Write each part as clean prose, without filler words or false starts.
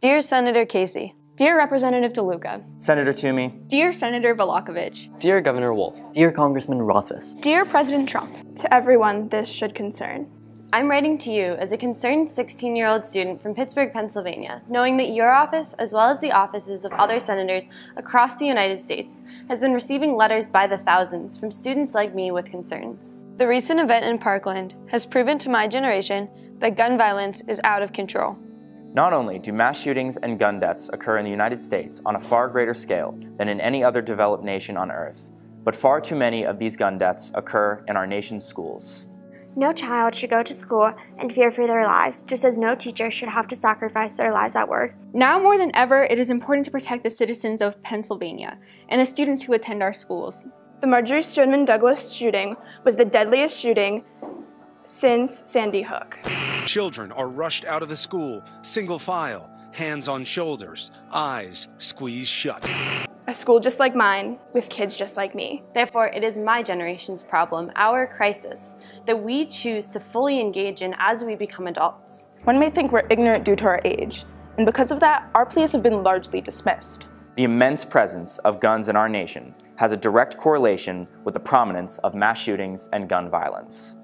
Dear Senator Casey. Dear Representative DeLuca. Senator Toomey. Dear Senator Vulakovich. Dear Governor Wolf. Dear Congressman Rothfus. Dear President Trump. To everyone this should concern. I'm writing to you as a concerned 16-year-old student from Pittsburgh, Pennsylvania, knowing that your office, as well as the offices of other senators across the United States, has been receiving letters by the thousands from students like me with concerns. The recent event in Parkland has proven to my generation that gun violence is out of control. Not only do mass shootings and gun deaths occur in the United States on a far greater scale than in any other developed nation on earth, but far too many of these gun deaths occur in our nation's schools. No child should go to school and fear for their lives, just as no teacher should have to sacrifice their lives at work. Now more than ever, it is important to protect the citizens of Pennsylvania and the students who attend our schools. The Marjory Stoneman Douglas shooting was the deadliest shooting since Sandy Hook. Children are rushed out of the school, single file, hands on shoulders, eyes squeezed shut. A school just like mine, with kids just like me. Therefore, it is my generation's problem, our crisis, that we choose to fully engage in as we become adults. One may think we're ignorant due to our age, and because of that, our pleas have been largely dismissed. The immense presence of guns in our nation has a direct correlation with the prominence of mass shootings and gun violence.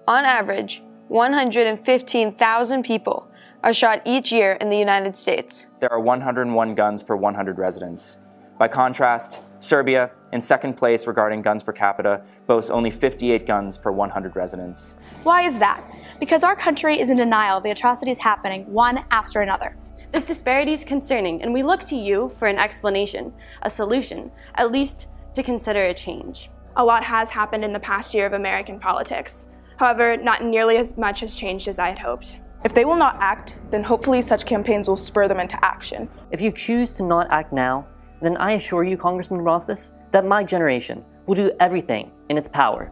On average, 115,000 people are shot each year in the United States. There are 101 guns per 100 residents. By contrast, Serbia, in second place regarding guns per capita, boasts only 58 guns per 100 residents. Why is that? Because our country is in denial of the atrocities happening one after another. This disparity is concerning, and we look to you for an explanation, a solution, at least to consider a change. A lot has happened in the past year of American politics. However, not nearly as much has changed as I had hoped. If they will not act, then hopefully such campaigns will spur them into action. If you choose to not act now, then I assure you, Congressman Rothfus, that my generation will do everything in its power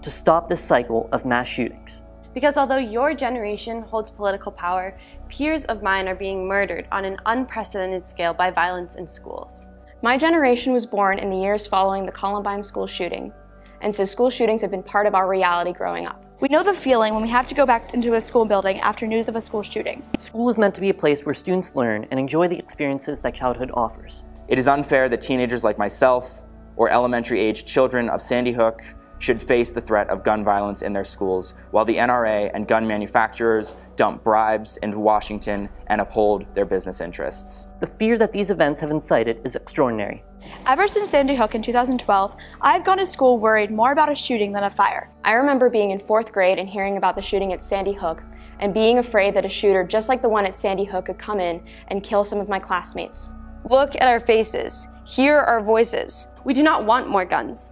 to stop this cycle of mass shootings. Because although your generation holds political power, peers of mine are being murdered on an unprecedented scale by violence in schools. My generation was born in the years following the Columbine school shooting, and so school shootings have been part of our reality growing up. We know the feeling when we have to go back into a school building after news of a school shooting. School is meant to be a place where students learn and enjoy the experiences that childhood offers. It is unfair that teenagers like myself or elementary-aged children of Sandy Hook should face the threat of gun violence in their schools, while the NRA and gun manufacturers dump bribes into Washington and uphold their business interests. The fear that these events have incited is extraordinary. Ever since Sandy Hook in 2012, I've gone to school worried more about a shooting than a fire. I remember being in 4th grade and hearing about the shooting at Sandy Hook and being afraid that a shooter just like the one at Sandy Hook could come in and kill some of my classmates. Look at our faces. Hear our voices. We do not want more guns.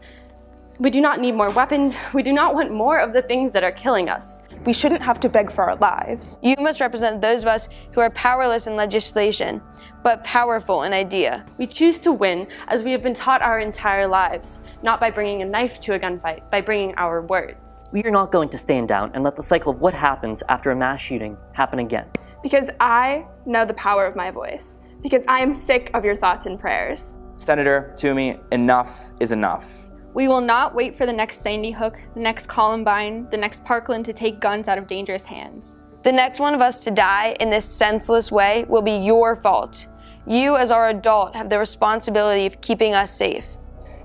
We do not need more weapons. We do not want more of the things that are killing us. We shouldn't have to beg for our lives. You must represent those of us who are powerless in legislation, but powerful in idea. We choose to win as we have been taught our entire lives, not by bringing a knife to a gunfight, by bringing our words. We are not going to stand down and let the cycle of what happens after a mass shooting happen again. Because I know the power of my voice. Because I am sick of your thoughts and prayers. Senator Toomey, enough is enough. We will not wait for the next Sandy Hook, the next Columbine, the next Parkland to take guns out of dangerous hands. The next one of us to die in this senseless way will be your fault. You, as our adult, have the responsibility of keeping us safe.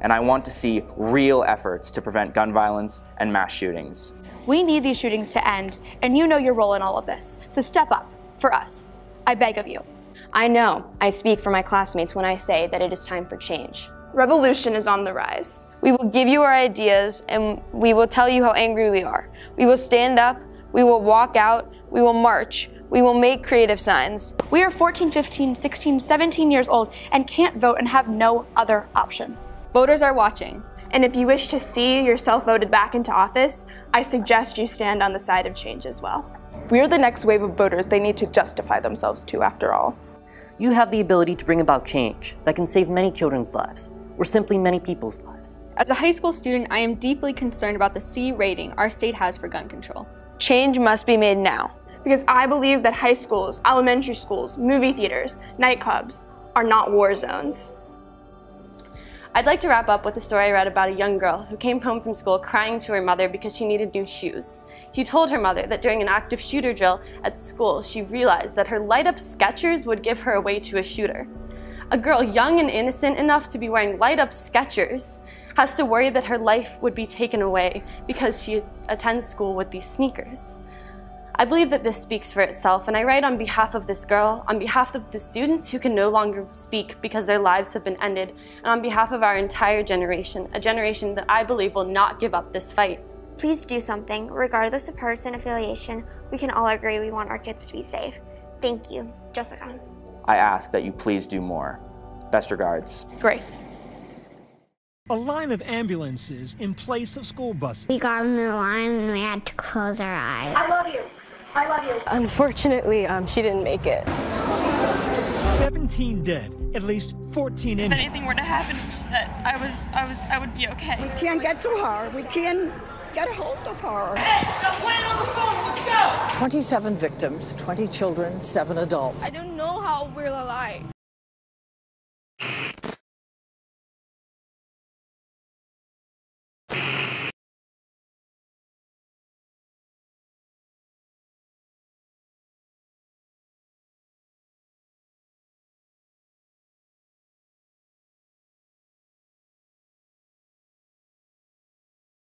And I want to see real efforts to prevent gun violence and mass shootings. We need these shootings to end, and you know your role in all of this. So step up, for us. I beg of you. I know I speak for my classmates when I say that it is time for change. Revolution is on the rise. We will give you our ideas, and we will tell you how angry we are. We will stand up, we will walk out, we will march, we will make creative signs. We are 14, 15, 16, 17 years old and can't vote and have no other option. Voters are watching. And if you wish to see yourself voted back into office, I suggest you stand on the side of change as well. We are the next wave of voters they need to justify themselves to, after all. You have the ability to bring about change that can save many children's lives, or simply many people's lives. As a high school student, I am deeply concerned about the C rating our state has for gun control. Change must be made now. Because I believe that high schools, elementary schools, movie theaters, nightclubs are not war zones. I'd like to wrap up with a story I read about a young girl who came home from school crying to her mother because she needed new shoes. She told her mother that during an active shooter drill at school, she realized that her light-up Skechers would give her away to a shooter. A girl young and innocent enough to be wearing light-up Skechers has to worry that her life would be taken away because she attends school with these sneakers. I believe that this speaks for itself, and I write on behalf of this girl, on behalf of the students who can no longer speak because their lives have been ended, and on behalf of our entire generation, a generation that I believe will not give up this fight. Please do something. Regardless of partisan affiliation, we can all agree we want our kids to be safe. Thank you. Jessica. I ask that you please do more. Best regards. Grace. A line of ambulances in place of school buses. We got in the line and we had to close our eyes. I love you. I love you. Unfortunately, she didn't make it. 17 dead, at least 14 injured. If anything were to happen to me, that I would be okay. We can't get to her. We can't get a hold of her. Hey, now play it on the phone. Let's go. 27 victims, 20 children, 7 adults. I don't know how we're alive.